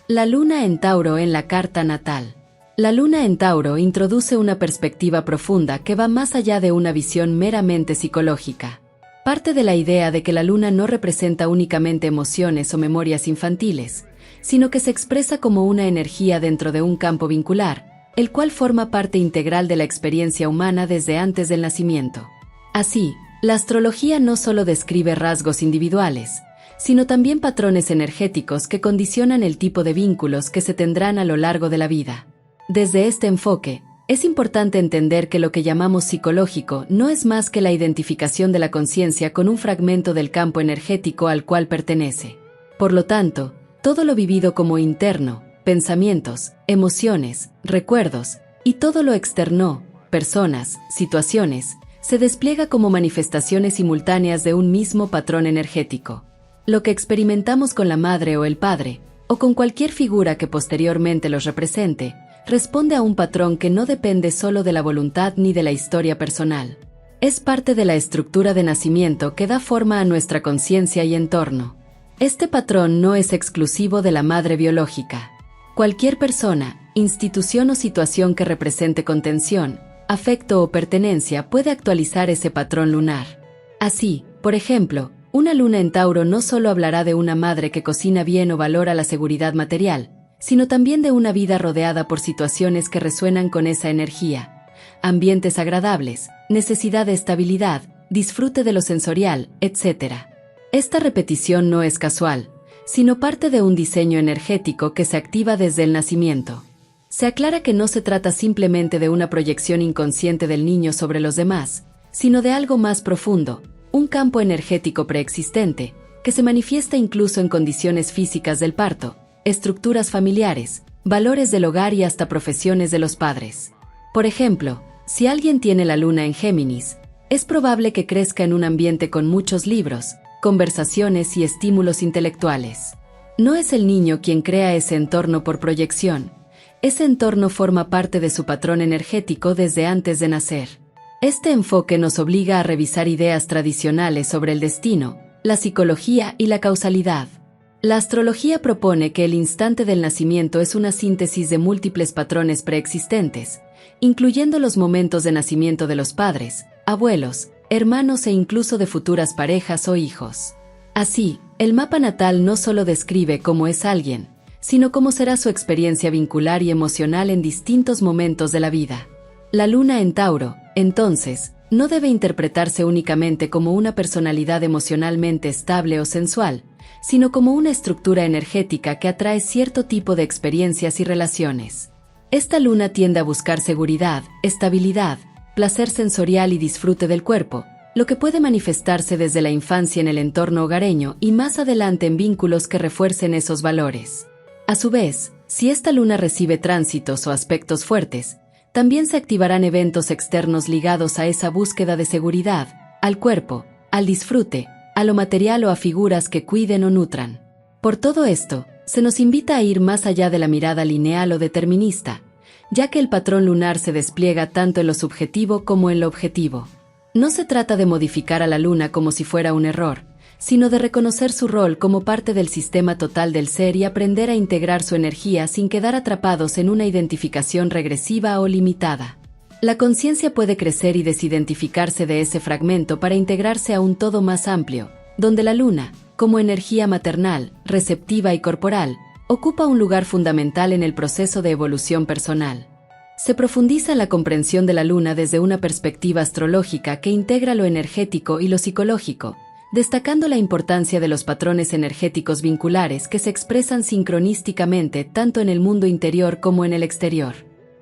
La luna en Tauro en la carta natal. La luna en Tauro introduce una perspectiva profunda que va más allá de una visión meramente psicológica. Parte de la idea de que la luna no representa únicamente emociones o memorias infantiles, sino que se expresa como una energía dentro de un campo vincular, el cual forma parte integral de la experiencia humana desde antes del nacimiento. Así, la astrología no solo describe rasgos individuales, sino también patrones energéticos que condicionan el tipo de vínculos que se tendrán a lo largo de la vida. Desde este enfoque, es importante entender que lo que llamamos psicológico no es más que la identificación de la conciencia con un fragmento del campo energético al cual pertenece. Por lo tanto, todo lo vivido como interno, pensamientos, emociones, recuerdos, y todo lo externo, personas, situaciones, se despliega como manifestaciones simultáneas de un mismo patrón energético. Lo que experimentamos con la madre o el padre, o con cualquier figura que posteriormente los represente, responde a un patrón que no depende solo de la voluntad ni de la historia personal. Es parte de la estructura de nacimiento que da forma a nuestra conciencia y entorno. Este patrón no es exclusivo de la madre biológica. Cualquier persona, institución o situación que represente contención, afecto o pertenencia puede actualizar ese patrón lunar. Así, por ejemplo, una luna en Tauro no solo hablará de una madre que cocina bien o valora la seguridad material, sino también de una vida rodeada por situaciones que resuenan con esa energía. Ambientes agradables, necesidad de estabilidad, disfrute de lo sensorial, etc. Esta repetición no es casual, sino parte de un diseño energético que se activa desde el nacimiento. Se aclara que no se trata simplemente de una proyección inconsciente del niño sobre los demás, sino de algo más profundo, un campo energético preexistente, que se manifiesta incluso en condiciones físicas del parto, estructuras familiares, valores del hogar y hasta profesiones de los padres. Por ejemplo, si alguien tiene la luna en Géminis, es probable que crezca en un ambiente con muchos libros, conversaciones y estímulos intelectuales. No es el niño quien crea ese entorno por proyección. Ese entorno forma parte de su patrón energético desde antes de nacer. Este enfoque nos obliga a revisar ideas tradicionales sobre el destino, la psicología y la causalidad. La astrología propone que el instante del nacimiento es una síntesis de múltiples patrones preexistentes, incluyendo los momentos de nacimiento de los padres, abuelos, hermanos e incluso de futuras parejas o hijos. Así, el mapa natal no solo describe cómo es alguien, sino cómo será su experiencia vincular y emocional en distintos momentos de la vida. La luna en Tauro, entonces, no debe interpretarse únicamente como una personalidad emocionalmente estable o sensual, sino como una estructura energética que atrae cierto tipo de experiencias y relaciones. Esta luna tiende a buscar seguridad, estabilidad, placer sensorial y disfrute del cuerpo, lo que puede manifestarse desde la infancia en el entorno hogareño y más adelante en vínculos que refuercen esos valores. A su vez, si esta luna recibe tránsitos o aspectos fuertes, también se activarán eventos externos ligados a esa búsqueda de seguridad, al cuerpo, al disfrute, a lo material o a figuras que cuiden o nutran. Por todo esto, se nos invita a ir más allá de la mirada lineal o determinista, ya que el patrón lunar se despliega tanto en lo subjetivo como en lo objetivo. No se trata de modificar a la luna como si fuera un error, sino de reconocer su rol como parte del sistema total del ser y aprender a integrar su energía sin quedar atrapados en una identificación regresiva o limitada. La conciencia puede crecer y desidentificarse de ese fragmento para integrarse a un todo más amplio, donde la luna, como energía maternal, receptiva y corporal, ocupa un lugar fundamental en el proceso de evolución personal. Se profundiza en la comprensión de la luna desde una perspectiva astrológica que integra lo energético y lo psicológico, destacando la importancia de los patrones energéticos vinculares que se expresan sincronísticamente tanto en el mundo interior como en el exterior.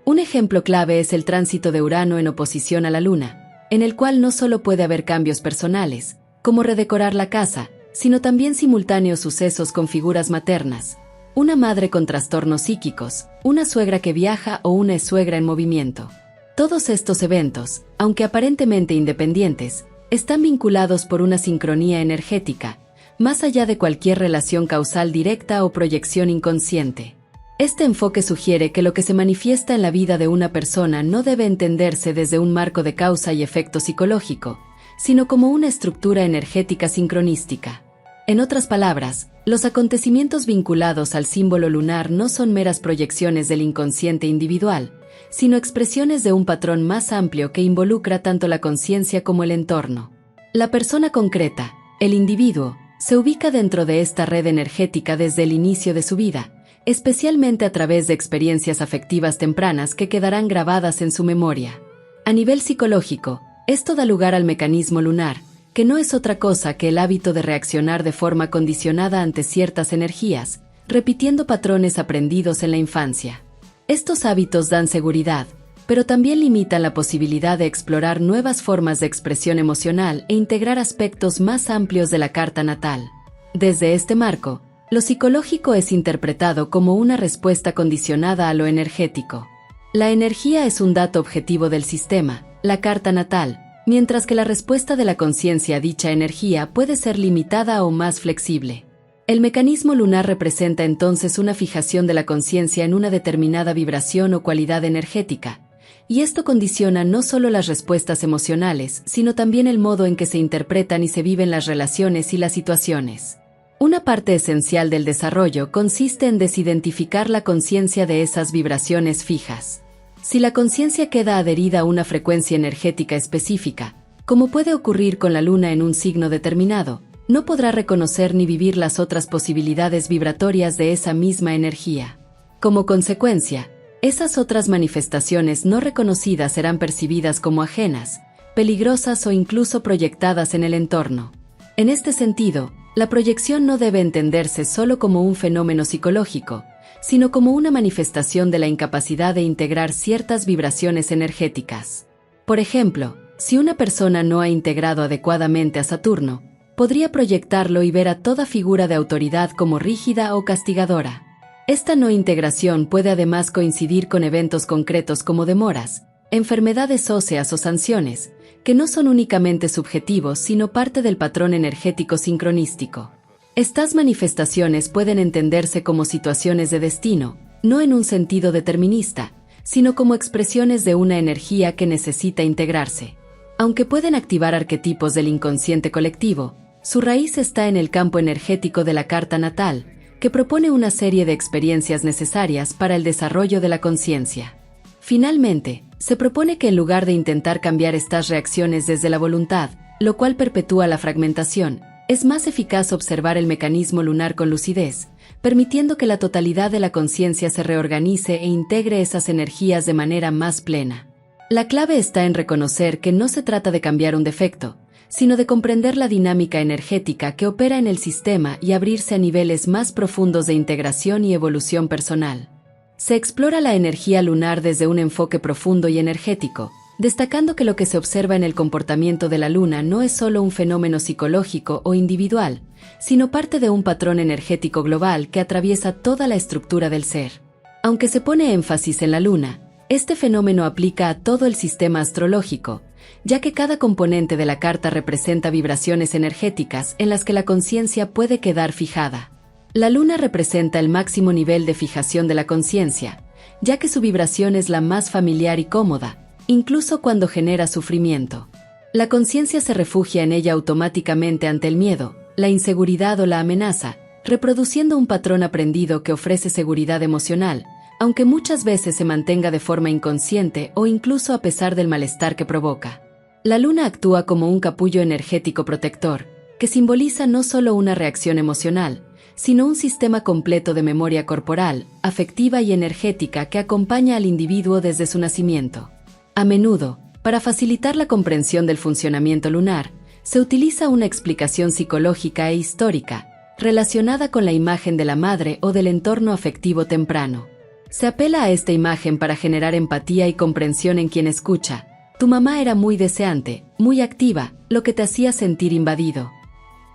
Un ejemplo clave es el tránsito de Urano en oposición a la Luna, en el cual no solo puede haber cambios personales, como redecorar la casa, sino también simultáneos sucesos con figuras maternas, una madre con trastornos psíquicos, una suegra que viaja o una suegra en movimiento. Todos estos eventos, aunque aparentemente independientes, están vinculados por una sincronía energética, más allá de cualquier relación causal directa o proyección inconsciente. Este enfoque sugiere que lo que se manifiesta en la vida de una persona no debe entenderse desde un marco de causa y efecto psicológico, sino como una estructura energética sincronística. En otras palabras, los acontecimientos vinculados al símbolo lunar no son meras proyecciones del inconsciente individual, sino expresiones de un patrón más amplio que involucra tanto la conciencia como el entorno. La persona concreta, el individuo, se ubica dentro de esta red energética desde el inicio de su vida, especialmente a través de experiencias afectivas tempranas que quedarán grabadas en su memoria. A nivel psicológico, esto da lugar al mecanismo lunar, que no es otra cosa que el hábito de reaccionar de forma condicionada ante ciertas energías, repitiendo patrones aprendidos en la infancia. Estos hábitos dan seguridad, pero también limitan la posibilidad de explorar nuevas formas de expresión emocional e integrar aspectos más amplios de la carta natal. Desde este marco, lo psicológico es interpretado como una respuesta condicionada a lo energético. La energía es un dato objetivo del sistema, la carta natal, mientras que la respuesta de la conciencia a dicha energía puede ser limitada o más flexible. El mecanismo lunar representa entonces una fijación de la conciencia en una determinada vibración o cualidad energética, y esto condiciona no solo las respuestas emocionales, sino también el modo en que se interpretan y se viven las relaciones y las situaciones. Una parte esencial del desarrollo consiste en desidentificar la conciencia de esas vibraciones fijas. Si la conciencia queda adherida a una frecuencia energética específica, como puede ocurrir con la luna en un signo determinado, no podrá reconocer ni vivir las otras posibilidades vibratorias de esa misma energía. Como consecuencia, esas otras manifestaciones no reconocidas serán percibidas como ajenas, peligrosas o incluso proyectadas en el entorno. En este sentido, la proyección no debe entenderse solo como un fenómeno psicológico, sino como una manifestación de la incapacidad de integrar ciertas vibraciones energéticas. Por ejemplo, si una persona no ha integrado adecuadamente a Saturno, podría proyectarlo y ver a toda figura de autoridad como rígida o castigadora. Esta no integración puede además coincidir con eventos concretos como demoras, enfermedades óseas o sanciones, que no son únicamente subjetivos sino parte del patrón energético sincronístico. Estas manifestaciones pueden entenderse como situaciones de destino, no en un sentido determinista, sino como expresiones de una energía que necesita integrarse. Aunque pueden activar arquetipos del inconsciente colectivo, su raíz está en el campo energético de la carta natal, que propone una serie de experiencias necesarias para el desarrollo de la conciencia. Finalmente, se propone que en lugar de intentar cambiar estas reacciones desde la voluntad, lo cual perpetúa la fragmentación, es más eficaz observar el mecanismo lunar con lucidez, permitiendo que la totalidad de la conciencia se reorganice e integre esas energías de manera más plena. La clave está en reconocer que no se trata de cambiar un defecto, sino de comprender la dinámica energética que opera en el sistema y abrirse a niveles más profundos de integración y evolución personal. Se explora la energía lunar desde un enfoque profundo y energético, destacando que lo que se observa en el comportamiento de la luna no es solo un fenómeno psicológico o individual, sino parte de un patrón energético global que atraviesa toda la estructura del ser. Aunque se pone énfasis en la luna, este fenómeno aplica a todo el sistema astrológico, ya que cada componente de la carta representa vibraciones energéticas en las que la conciencia puede quedar fijada. La luna representa el máximo nivel de fijación de la conciencia, ya que su vibración es la más familiar y cómoda, incluso cuando genera sufrimiento. La conciencia se refugia en ella automáticamente ante el miedo, la inseguridad o la amenaza, reproduciendo un patrón aprendido que ofrece seguridad emocional, aunque muchas veces se mantenga de forma inconsciente o incluso a pesar del malestar que provoca. La luna actúa como un capullo energético protector, que simboliza no solo una reacción emocional, sino un sistema completo de memoria corporal, afectiva y energética que acompaña al individuo desde su nacimiento. A menudo, para facilitar la comprensión del funcionamiento lunar, se utiliza una explicación psicológica e histórica, relacionada con la imagen de la madre o del entorno afectivo temprano. Se apela a esta imagen para generar empatía y comprensión en quien escucha. Tu mamá era muy deseante, muy activa, lo que te hacía sentir invadido.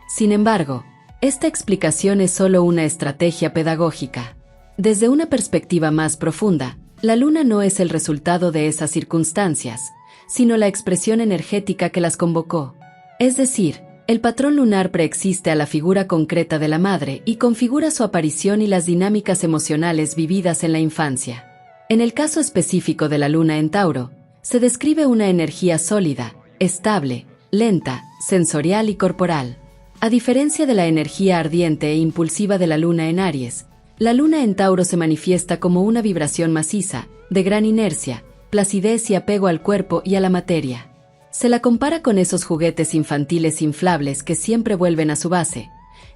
Sin embargo, esta explicación es solo una estrategia pedagógica. Desde una perspectiva más profunda, la luna no es el resultado de esas circunstancias, sino la expresión energética que las convocó. Es decir, el patrón lunar preexiste a la figura concreta de la madre y configura su aparición y las dinámicas emocionales vividas en la infancia. En el caso específico de la luna en Tauro, se describe una energía sólida, estable, lenta, sensorial y corporal. A diferencia de la energía ardiente e impulsiva de la luna en Aries, la luna en Tauro se manifiesta como una vibración maciza, de gran inercia, placidez y apego al cuerpo y a la materia. Se la compara con esos juguetes infantiles inflables que siempre vuelven a su base.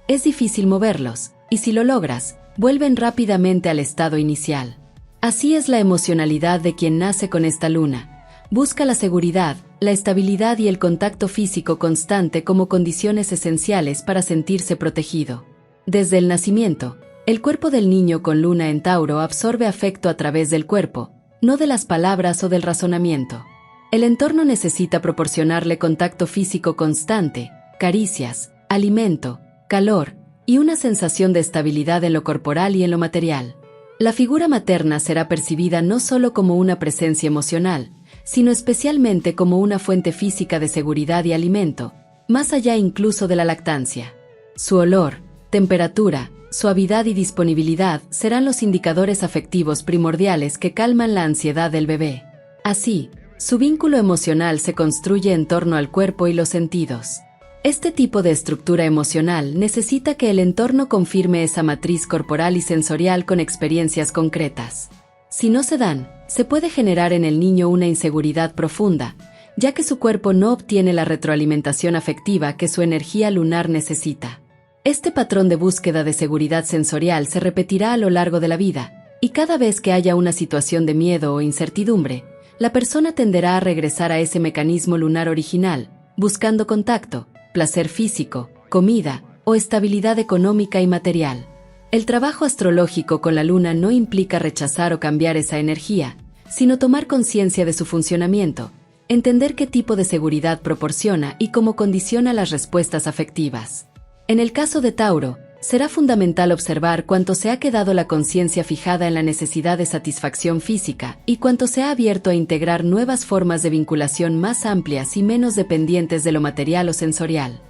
Es difícil moverlos, y si lo logras, vuelven rápidamente al estado inicial. Así es la emocionalidad de quien nace con esta luna. Busca la seguridad, la estabilidad y el contacto físico constante como condiciones esenciales para sentirse protegido. Desde el nacimiento, el cuerpo del niño con luna en Tauro absorbe afecto a través del cuerpo, no de las palabras o del razonamiento. El entorno necesita proporcionarle contacto físico constante, caricias, alimento, calor y una sensación de estabilidad en lo corporal y en lo material. La figura materna será percibida no solo como una presencia emocional, sino especialmente como una fuente física de seguridad y alimento, más allá incluso de la lactancia. Su olor, temperatura, suavidad y disponibilidad serán los indicadores afectivos primordiales que calman la ansiedad del bebé. Así, su vínculo emocional se construye en torno al cuerpo y los sentidos. Este tipo de estructura emocional necesita que el entorno confirme esa matriz corporal y sensorial con experiencias concretas. Si no se dan, se puede generar en el niño una inseguridad profunda, ya que su cuerpo no obtiene la retroalimentación afectiva que su energía lunar necesita. Este patrón de búsqueda de seguridad sensorial se repetirá a lo largo de la vida, y cada vez que haya una situación de miedo o incertidumbre, la persona tenderá a regresar a ese mecanismo lunar original, buscando contacto, placer físico, comida o estabilidad económica y material. El trabajo astrológico con la luna no implica rechazar o cambiar esa energía, sino tomar conciencia de su funcionamiento, entender qué tipo de seguridad proporciona y cómo condiciona las respuestas afectivas. En el caso de Tauro, será fundamental observar cuánto se ha quedado la conciencia fijada en la necesidad de satisfacción física y cuánto se ha abierto a integrar nuevas formas de vinculación más amplias y menos dependientes de lo material o sensorial.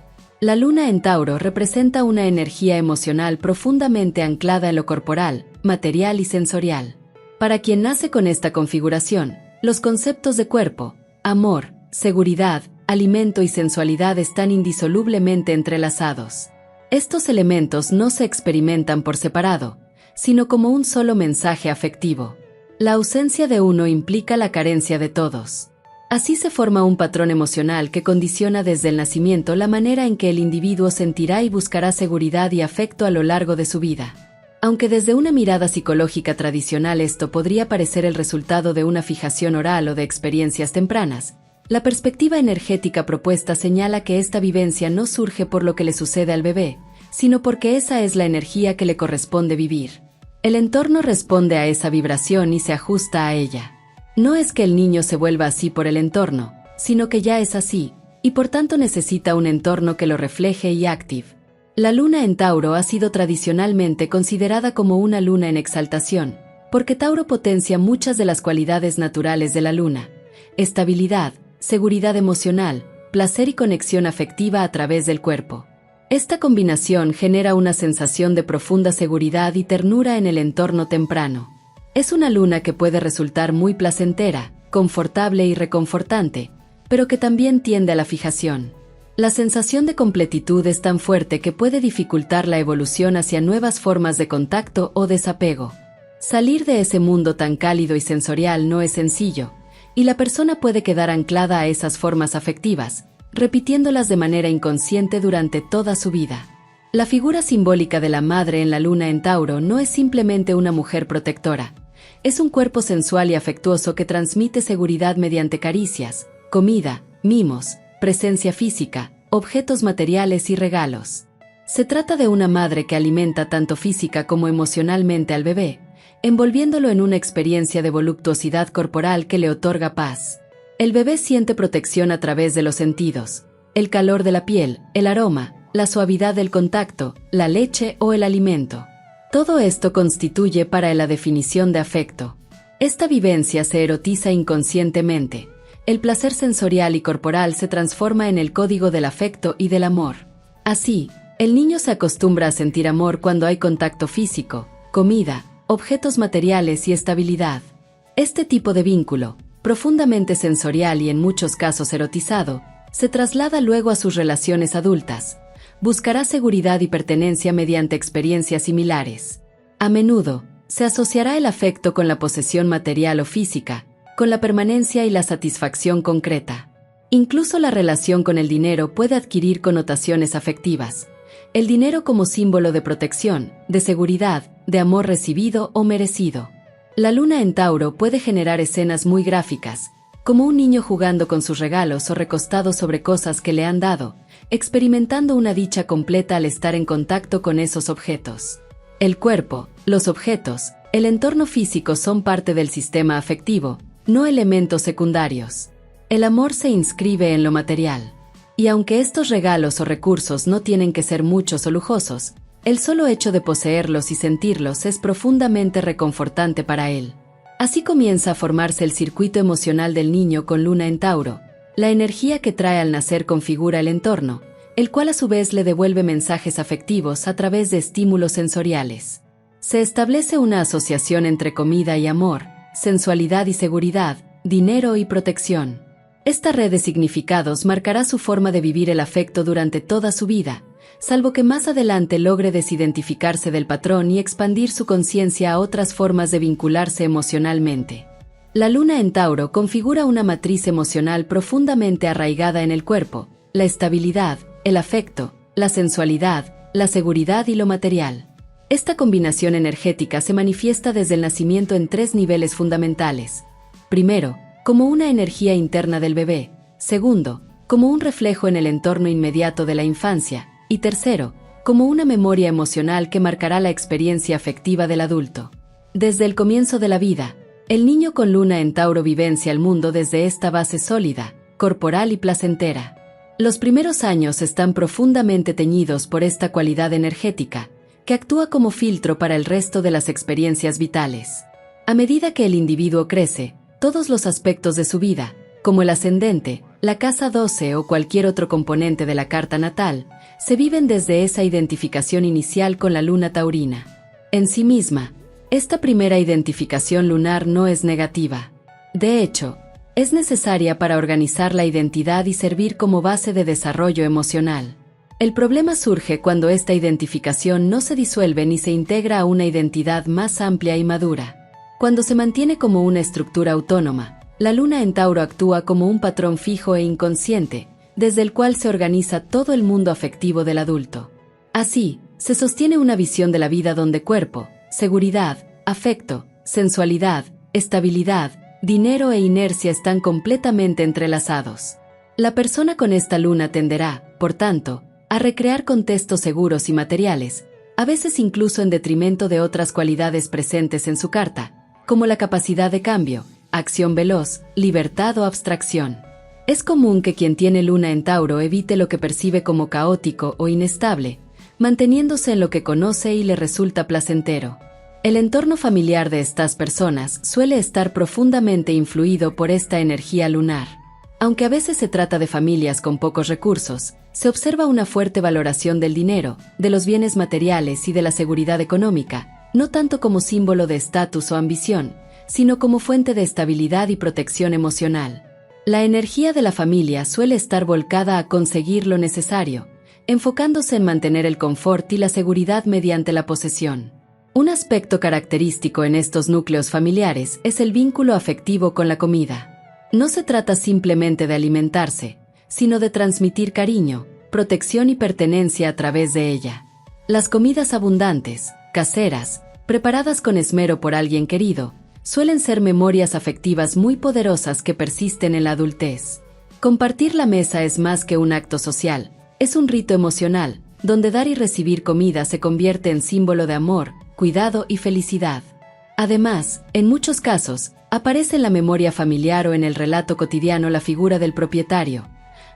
La luna en Tauro representa una energía emocional profundamente anclada en lo corporal, material y sensorial. Para quien nace con esta configuración, los conceptos de cuerpo, amor, seguridad, alimento y sensualidad están indisolublemente entrelazados. Estos elementos no se experimentan por separado, sino como un solo mensaje afectivo. La ausencia de uno implica la carencia de todos. Así se forma un patrón emocional que condiciona desde el nacimiento la manera en que el individuo sentirá y buscará seguridad y afecto a lo largo de su vida. Aunque desde una mirada psicológica tradicional esto podría parecer el resultado de una fijación oral o de experiencias tempranas, la perspectiva energética propuesta señala que esta vivencia no surge por lo que le sucede al bebé, sino porque esa es la energía que le corresponde vivir. El entorno responde a esa vibración y se ajusta a ella. No es que el niño se vuelva así por el entorno, sino que ya es así, y por tanto necesita un entorno que lo refleje y active. La luna en Tauro ha sido tradicionalmente considerada como una luna en exaltación, porque Tauro potencia muchas de las cualidades naturales de la luna: estabilidad, seguridad emocional, placer y conexión afectiva a través del cuerpo. Esta combinación genera una sensación de profunda seguridad y ternura en el entorno temprano. Es una luna que puede resultar muy placentera, confortable y reconfortante, pero que también tiende a la fijación. La sensación de completitud es tan fuerte que puede dificultar la evolución hacia nuevas formas de contacto o desapego. Salir de ese mundo tan cálido y sensorial no es sencillo, y la persona puede quedar anclada a esas formas afectivas, repitiéndolas de manera inconsciente durante toda su vida. La figura simbólica de la madre en la luna en Tauro no es simplemente una mujer protectora. Es un cuerpo sensual y afectuoso que transmite seguridad mediante caricias, comida, mimos, presencia física, objetos materiales y regalos. Se trata de una madre que alimenta tanto física como emocionalmente al bebé, envolviéndolo en una experiencia de voluptuosidad corporal que le otorga paz. El bebé siente protección a través de los sentidos: el calor de la piel, el aroma, la suavidad del contacto, la leche o el alimento. Todo esto constituye para él la definición de afecto. Esta vivencia se erotiza inconscientemente. El placer sensorial y corporal se transforma en el código del afecto y del amor. Así, el niño se acostumbra a sentir amor cuando hay contacto físico, comida, objetos materiales y estabilidad. Este tipo de vínculo, profundamente sensorial y en muchos casos erotizado, se traslada luego a sus relaciones adultas, buscará seguridad y pertenencia mediante experiencias similares. A menudo, se asociará el afecto con la posesión material o física, con la permanencia y la satisfacción concreta. Incluso la relación con el dinero puede adquirir connotaciones afectivas. El dinero como símbolo de protección, de seguridad, de amor recibido o merecido. La luna en Tauro puede generar escenas muy gráficas, como un niño jugando con sus regalos o recostado sobre cosas que le han dado, experimentando una dicha completa al estar en contacto con esos objetos. El cuerpo, los objetos, el entorno físico son parte del sistema afectivo, no elementos secundarios. El amor se inscribe en lo material. Y aunque estos regalos o recursos no tienen que ser muchos o lujosos, el solo hecho de poseerlos y sentirlos es profundamente reconfortante para él. Así comienza a formarse el circuito emocional del niño con luna en Tauro. La energía que trae al nacer configura el entorno, el cual a su vez le devuelve mensajes afectivos a través de estímulos sensoriales. Se establece una asociación entre comida y amor, sensualidad y seguridad, dinero y protección. Esta red de significados marcará su forma de vivir el afecto durante toda su vida, salvo que más adelante logre desidentificarse del patrón y expandir su conciencia a otras formas de vincularse emocionalmente. La luna en Tauro configura una matriz emocional profundamente arraigada en el cuerpo, la estabilidad, el afecto, la sensualidad, la seguridad y lo material. Esta combinación energética se manifiesta desde el nacimiento en 3 niveles fundamentales. Primero, como una energía interna del bebé. Segundo, como un reflejo en el entorno inmediato de la infancia. Y tercero, como una memoria emocional que marcará la experiencia afectiva del adulto. Desde el comienzo de la vida, el niño con luna en Tauro vivencia el mundo desde esta base sólida, corporal y placentera. Los primeros años están profundamente teñidos por esta cualidad energética, que actúa como filtro para el resto de las experiencias vitales. A medida que el individuo crece, todos los aspectos de su vida, como el ascendente, la casa 12 o cualquier otro componente de la carta natal, se viven desde esa identificación inicial con la luna taurina. En sí misma, esta primera identificación lunar no es negativa. De hecho, es necesaria para organizar la identidad y servir como base de desarrollo emocional. El problema surge cuando esta identificación no se disuelve ni se integra a una identidad más amplia y madura. Cuando se mantiene como una estructura autónoma, la luna en Tauro actúa como un patrón fijo e inconsciente, desde el cual se organiza todo el mundo afectivo del adulto. Así, se sostiene una visión de la vida donde cuerpo, seguridad, afecto, sensualidad, estabilidad, dinero e inercia están completamente entrelazados. La persona con esta luna tenderá, por tanto, a recrear contextos seguros y materiales, a veces incluso en detrimento de otras cualidades presentes en su carta, como la capacidad de cambio, acción veloz, libertad o abstracción. Es común que quien tiene luna en Tauro evite lo que percibe como caótico o inestable, manteniéndose en lo que conoce y le resulta placentero. El entorno familiar de estas personas suele estar profundamente influido por esta energía lunar. Aunque a veces se trata de familias con pocos recursos, se observa una fuerte valoración del dinero, de los bienes materiales y de la seguridad económica, no tanto como símbolo de estatus o ambición, sino como fuente de estabilidad y protección emocional. La energía de la familia suele estar volcada a conseguir lo necesario, enfocándose en mantener el confort y la seguridad mediante la posesión. Un aspecto característico en estos núcleos familiares es el vínculo afectivo con la comida. No se trata simplemente de alimentarse, sino de transmitir cariño, protección y pertenencia a través de ella. Las comidas abundantes, caseras, preparadas con esmero por alguien querido, suelen ser memorias afectivas muy poderosas que persisten en la adultez. Compartir la mesa es más que un acto social, es un rito emocional, donde dar y recibir comida se convierte en símbolo de amor, cuidado y felicidad. Además, en muchos casos, aparece en la memoria familiar o en el relato cotidiano la figura del propietario,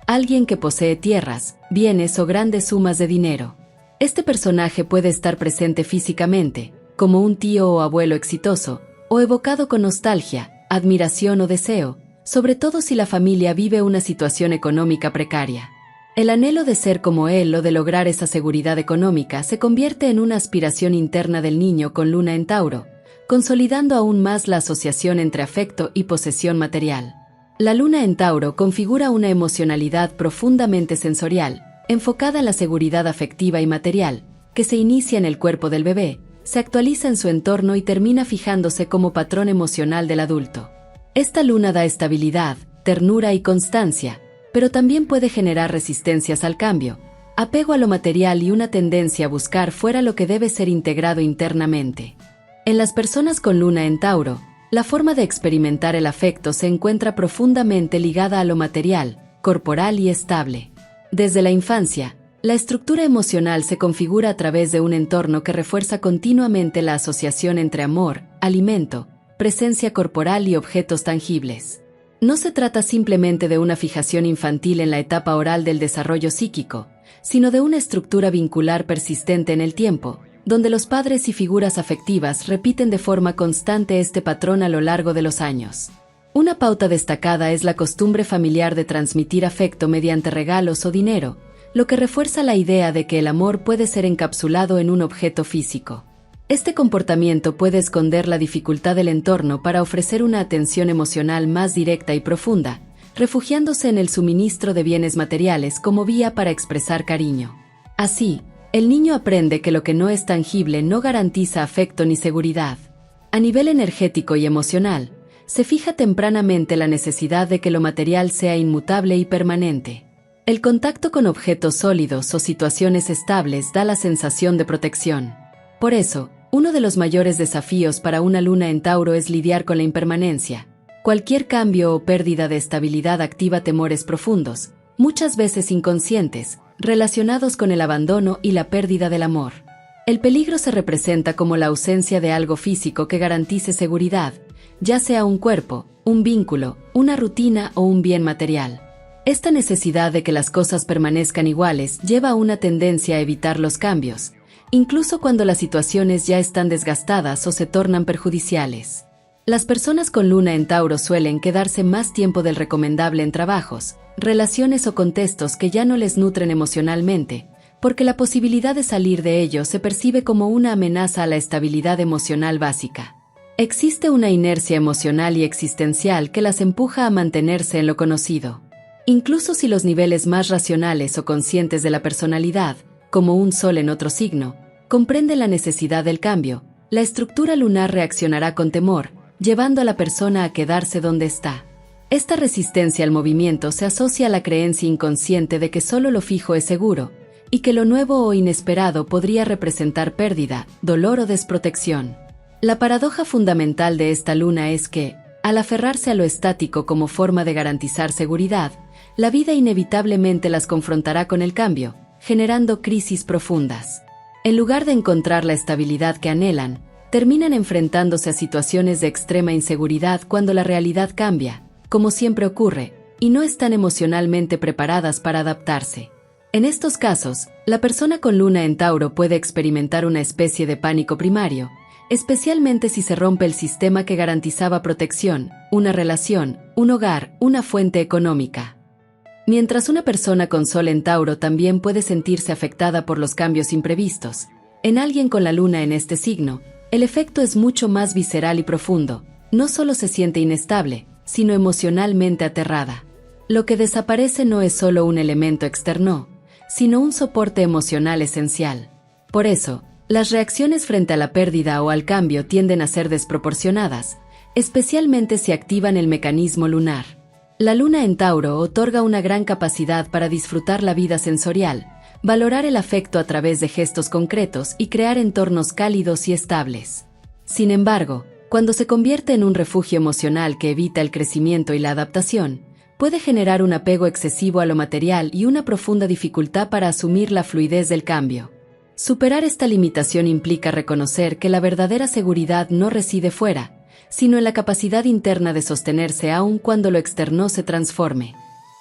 alguien que posee tierras, bienes o grandes sumas de dinero. Este personaje puede estar presente físicamente, como un tío o abuelo exitoso, o evocado con nostalgia, admiración o deseo, sobre todo si la familia vive una situación económica precaria. El anhelo de ser como él o de lograr esa seguridad económica se convierte en una aspiración interna del niño con luna en Tauro, consolidando aún más la asociación entre afecto y posesión material. La luna en Tauro configura una emocionalidad profundamente sensorial, enfocada en la seguridad afectiva y material, que se inicia en el cuerpo del bebé, se actualiza en su entorno y termina fijándose como patrón emocional del adulto. Esta luna da estabilidad, ternura y constancia, pero también puede generar resistencias al cambio, apego a lo material y una tendencia a buscar fuera lo que debe ser integrado internamente. En las personas con luna en Tauro, la forma de experimentar el afecto se encuentra profundamente ligada a lo material, corporal y estable. Desde la infancia, la estructura emocional se configura a través de un entorno que refuerza continuamente la asociación entre amor, alimento, presencia corporal y objetos tangibles. No se trata simplemente de una fijación infantil en la etapa oral del desarrollo psíquico, sino de una estructura vincular persistente en el tiempo, donde los padres y figuras afectivas repiten de forma constante este patrón a lo largo de los años. Una pauta destacada es la costumbre familiar de transmitir afecto mediante regalos o dinero, lo que refuerza la idea de que el amor puede ser encapsulado en un objeto físico. Este comportamiento puede esconder la dificultad del entorno para ofrecer una atención emocional más directa y profunda, refugiándose en el suministro de bienes materiales como vía para expresar cariño. Así, el niño aprende que lo que no es tangible no garantiza afecto ni seguridad. A nivel energético y emocional, se fija tempranamente la necesidad de que lo material sea inmutable y permanente. El contacto con objetos sólidos o situaciones estables da la sensación de protección. Por eso, uno de los mayores desafíos para una luna en Tauro es lidiar con la impermanencia. Cualquier cambio o pérdida de estabilidad activa temores profundos, muchas veces inconscientes, relacionados con el abandono y la pérdida del amor. El peligro se representa como la ausencia de algo físico que garantice seguridad, ya sea un cuerpo, un vínculo, una rutina o un bien material. Esta necesidad de que las cosas permanezcan iguales lleva a una tendencia a evitar los cambios, incluso cuando las situaciones ya están desgastadas o se tornan perjudiciales. Las personas con luna en Tauro suelen quedarse más tiempo del recomendable en trabajos, relaciones o contextos que ya no les nutren emocionalmente, porque la posibilidad de salir de ello se percibe como una amenaza a la estabilidad emocional básica. Existe una inercia emocional y existencial que las empuja a mantenerse en lo conocido. Incluso si los niveles más racionales o conscientes de la personalidad, como un sol en otro signo, comprenden la necesidad del cambio, la estructura lunar reaccionará con temor, llevando a la persona a quedarse donde está. Esta resistencia al movimiento se asocia a la creencia inconsciente de que solo lo fijo es seguro, y que lo nuevo o inesperado podría representar pérdida, dolor o desprotección. La paradoja fundamental de esta luna es que, al aferrarse a lo estático como forma de garantizar seguridad, la vida inevitablemente las confrontará con el cambio, generando crisis profundas. En lugar de encontrar la estabilidad que anhelan, terminan enfrentándose a situaciones de extrema inseguridad cuando la realidad cambia, como siempre ocurre, y no están emocionalmente preparadas para adaptarse. En estos casos, la persona con luna en Tauro puede experimentar una especie de pánico primario, especialmente si se rompe el sistema que garantizaba protección, una relación, un hogar, una fuente económica. Mientras una persona con sol en Tauro también puede sentirse afectada por los cambios imprevistos, en alguien con la luna en este signo, el efecto es mucho más visceral y profundo. No solo se siente inestable, sino emocionalmente aterrada. Lo que desaparece no es solo un elemento externo, sino un soporte emocional esencial. Por eso, las reacciones frente a la pérdida o al cambio tienden a ser desproporcionadas, especialmente si activan el mecanismo lunar. La luna en Tauro otorga una gran capacidad para disfrutar la vida sensorial, valorar el afecto a través de gestos concretos y crear entornos cálidos y estables. Sin embargo, cuando se convierte en un refugio emocional que evita el crecimiento y la adaptación, puede generar un apego excesivo a lo material y una profunda dificultad para asumir la fluidez del cambio. Superar esta limitación implica reconocer que la verdadera seguridad no reside fuera, sino en la capacidad interna de sostenerse aun cuando lo externo se transforme.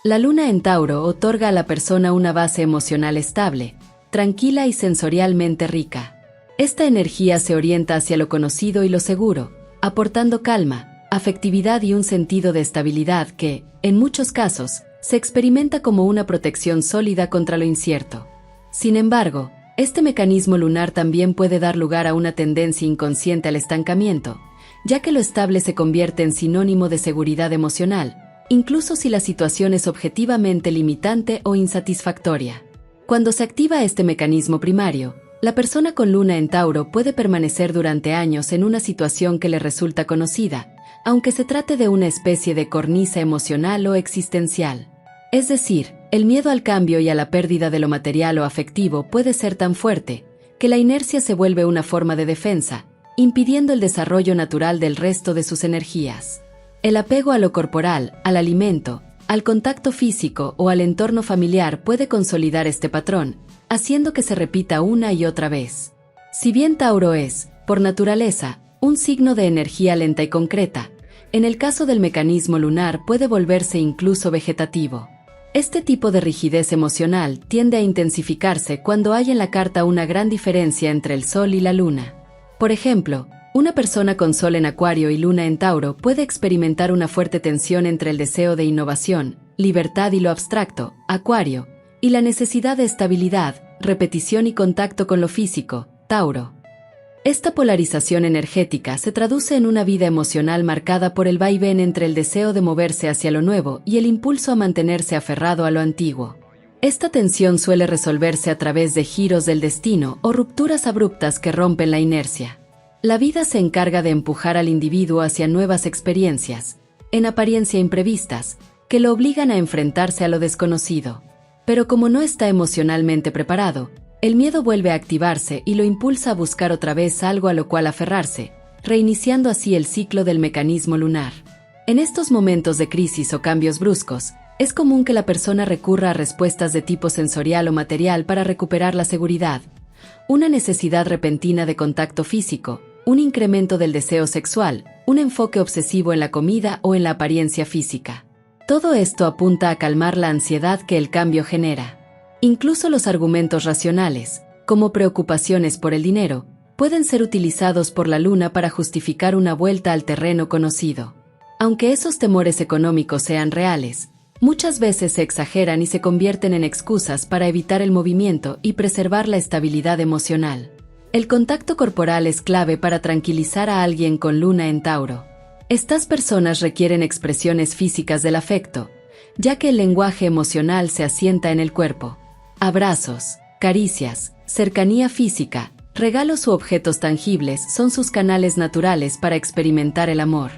La luna en Tauro otorga a la persona una base emocional estable, tranquila y sensorialmente rica. Esta energía se orienta hacia lo conocido y lo seguro, aportando calma, afectividad y un sentido de estabilidad que, en muchos casos, se experimenta como una protección sólida contra lo incierto. Sin embargo, este mecanismo lunar también puede dar lugar a una tendencia inconsciente al estancamiento, ya que lo estable se convierte en sinónimo de seguridad emocional, incluso si la situación es objetivamente limitante o insatisfactoria. Cuando se activa este mecanismo primario, la persona con luna en Tauro puede permanecer durante años en una situación que le resulta conocida, aunque se trate de una especie de cornisa emocional o existencial. Es decir, el miedo al cambio y a la pérdida de lo material o afectivo puede ser tan fuerte, que la inercia se vuelve una forma de defensa, impidiendo el desarrollo natural del resto de sus energías. El apego a lo corporal, al alimento, al contacto físico o al entorno familiar puede consolidar este patrón, haciendo que se repita una y otra vez. Si bien Tauro es, por naturaleza, un signo de energía lenta y concreta, en el caso del mecanismo lunar puede volverse incluso vegetativo. Este tipo de rigidez emocional tiende a intensificarse cuando hay en la carta una gran diferencia entre el Sol y la Luna. Por ejemplo, una persona con Sol en Acuario y Luna en Tauro puede experimentar una fuerte tensión entre el deseo de innovación, libertad y lo abstracto, Acuario, y la necesidad de estabilidad, repetición y contacto con lo físico, Tauro. Esta polarización energética se traduce en una vida emocional marcada por el vaivén entre el deseo de moverse hacia lo nuevo y el impulso a mantenerse aferrado a lo antiguo. Esta tensión suele resolverse a través de giros del destino o rupturas abruptas que rompen la inercia. La vida se encarga de empujar al individuo hacia nuevas experiencias, en apariencia imprevistas, que lo obligan a enfrentarse a lo desconocido. Pero como no está emocionalmente preparado, el miedo vuelve a activarse y lo impulsa a buscar otra vez algo a lo cual aferrarse, reiniciando así el ciclo del mecanismo lunar. En estos momentos de crisis o cambios bruscos, es común que la persona recurra a respuestas de tipo sensorial o material para recuperar la seguridad, una necesidad repentina de contacto físico, un incremento del deseo sexual, un enfoque obsesivo en la comida o en la apariencia física. Todo esto apunta a calmar la ansiedad que el cambio genera. Incluso los argumentos racionales, como preocupaciones por el dinero, pueden ser utilizados por la luna para justificar una vuelta al terreno conocido. Aunque esos temores económicos sean reales, muchas veces se exageran y se convierten en excusas para evitar el movimiento y preservar la estabilidad emocional. El contacto corporal es clave para tranquilizar a alguien con luna en Tauro. Estas personas requieren expresiones físicas del afecto, ya que el lenguaje emocional se asienta en el cuerpo. Abrazos, caricias, cercanía física, regalos u objetos tangibles son sus canales naturales para experimentar el amor.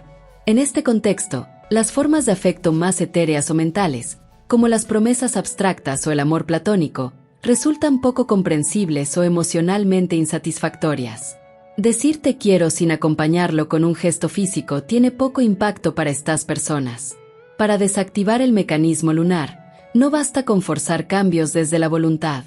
En este contexto, las formas de afecto más etéreas o mentales, como las promesas abstractas o el amor platónico, resultan poco comprensibles o emocionalmente insatisfactorias. Decir te quiero sin acompañarlo con un gesto físico tiene poco impacto para estas personas. Para desactivar el mecanismo lunar, no basta con forzar cambios desde la voluntad.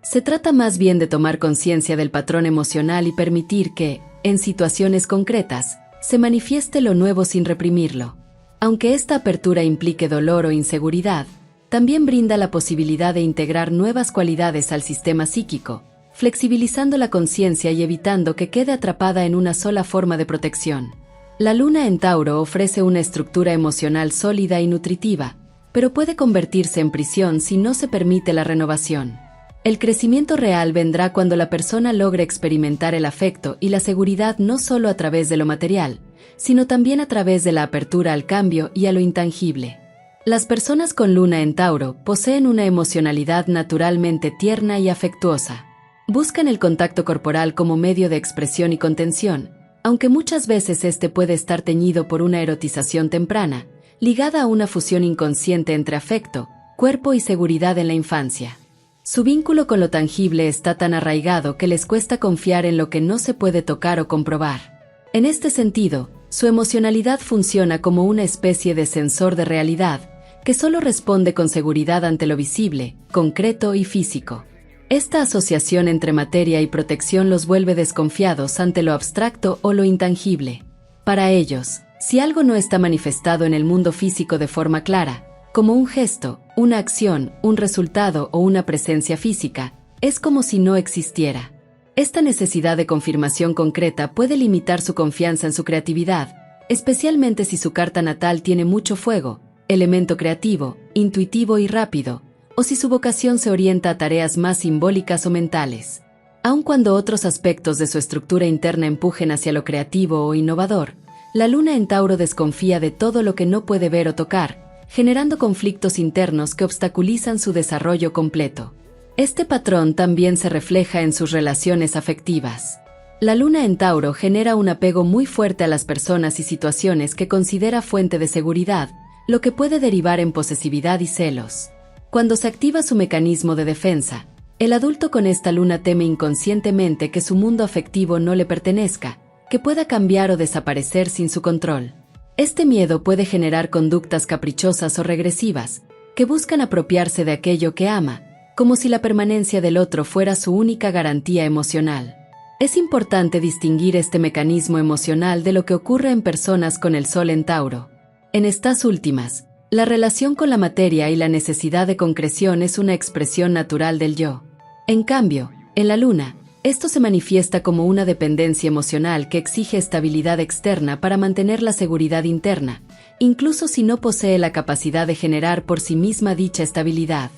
Se trata más bien de tomar conciencia del patrón emocional y permitir que, en situaciones concretas, se manifieste lo nuevo sin reprimirlo. Aunque esta apertura implique dolor o inseguridad, también brinda la posibilidad de integrar nuevas cualidades al sistema psíquico, flexibilizando la conciencia y evitando que quede atrapada en una sola forma de protección. La luna en Tauro ofrece una estructura emocional sólida y nutritiva, pero puede convertirse en prisión si no se permite la renovación. El crecimiento real vendrá cuando la persona logre experimentar el afecto y la seguridad no solo a través de lo material, sino también a través de la apertura al cambio y a lo intangible. Las personas con luna en Tauro poseen una emocionalidad naturalmente tierna y afectuosa. Buscan el contacto corporal como medio de expresión y contención, aunque muchas veces este puede estar teñido por una erotización temprana, ligada a una fusión inconsciente entre afecto, cuerpo y seguridad en la infancia. Su vínculo con lo tangible está tan arraigado que les cuesta confiar en lo que no se puede tocar o comprobar. En este sentido, su emocionalidad funciona como una especie de sensor de realidad, que solo responde con seguridad ante lo visible, concreto y físico. Esta asociación entre materia y protección los vuelve desconfiados ante lo abstracto o lo intangible. Para ellos, si algo no está manifestado en el mundo físico de forma clara, como un gesto, una acción, un resultado o una presencia física, es como si no existiera. Esta necesidad de confirmación concreta puede limitar su confianza en su creatividad, especialmente si su carta natal tiene mucho fuego, elemento creativo, intuitivo y rápido, o si su vocación se orienta a tareas más simbólicas o mentales. Aun cuando otros aspectos de su estructura interna empujen hacia lo creativo o innovador, la luna en Tauro desconfía de todo lo que no puede ver o tocar, generando conflictos internos que obstaculizan su desarrollo completo. Este patrón también se refleja en sus relaciones afectivas. La luna en Tauro genera un apego muy fuerte a las personas y situaciones que considera fuente de seguridad, lo que puede derivar en posesividad y celos. Cuando se activa su mecanismo de defensa, el adulto con esta luna teme inconscientemente que su mundo afectivo no le pertenezca, que pueda cambiar o desaparecer sin su control. Este miedo puede generar conductas caprichosas o regresivas, que buscan apropiarse de aquello que ama, como si la permanencia del otro fuera su única garantía emocional. Es importante distinguir este mecanismo emocional de lo que ocurre en personas con el Sol en Tauro. En estas últimas, la relación con la materia y la necesidad de concreción es una expresión natural del yo. En cambio, en la luna, esto se manifiesta como una dependencia emocional que exige estabilidad externa para mantener la seguridad interna, incluso si no posee la capacidad de generar por sí misma dicha estabilidad.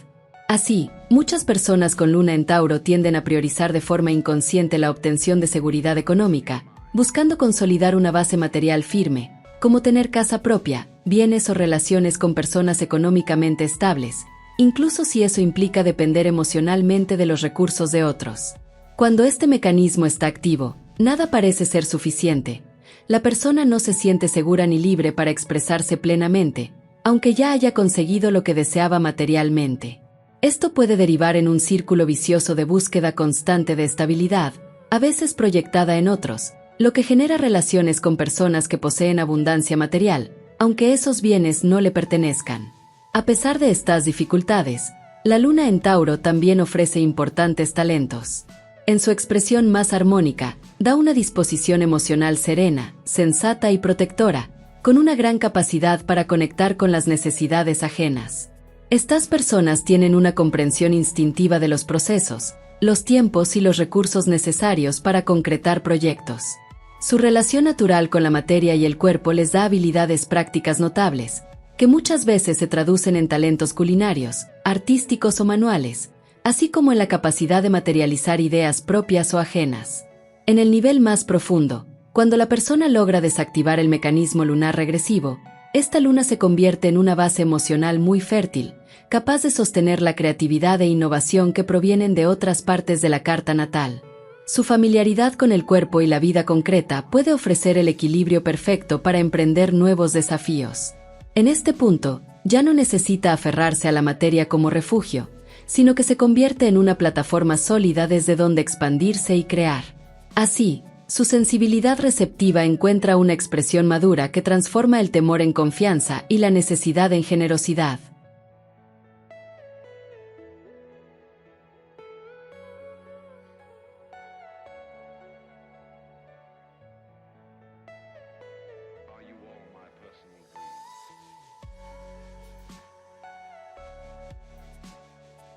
Así, muchas personas con luna en Tauro tienden a priorizar de forma inconsciente la obtención de seguridad económica, buscando consolidar una base material firme, como tener casa propia, bienes o relaciones con personas económicamente estables, incluso si eso implica depender emocionalmente de los recursos de otros. Cuando este mecanismo está activo, nada parece ser suficiente. La persona no se siente segura ni libre para expresarse plenamente, aunque ya haya conseguido lo que deseaba materialmente. Esto puede derivar en un círculo vicioso de búsqueda constante de estabilidad, a veces proyectada en otros, lo que genera relaciones con personas que poseen abundancia material, aunque esos bienes no le pertenezcan. A pesar de estas dificultades, la luna en Tauro también ofrece importantes talentos. En su expresión más armónica, da una disposición emocional serena, sensata y protectora, con una gran capacidad para conectar con las necesidades ajenas. Estas personas tienen una comprensión instintiva de los procesos, los tiempos y los recursos necesarios para concretar proyectos. Su relación natural con la materia y el cuerpo les da habilidades prácticas notables, que muchas veces se traducen en talentos culinarios, artísticos o manuales, así como en la capacidad de materializar ideas propias o ajenas. En el nivel más profundo, cuando la persona logra desactivar el mecanismo lunar regresivo, esta luna se convierte en una base emocional muy fértil, capaz de sostener la creatividad e innovación que provienen de otras partes de la carta natal. Su familiaridad con el cuerpo y la vida concreta puede ofrecer el equilibrio perfecto para emprender nuevos desafíos. En este punto, ya no necesita aferrarse a la materia como refugio, sino que se convierte en una plataforma sólida desde donde expandirse y crear. Así, su sensibilidad receptiva encuentra una expresión madura que transforma el temor en confianza y la necesidad en generosidad.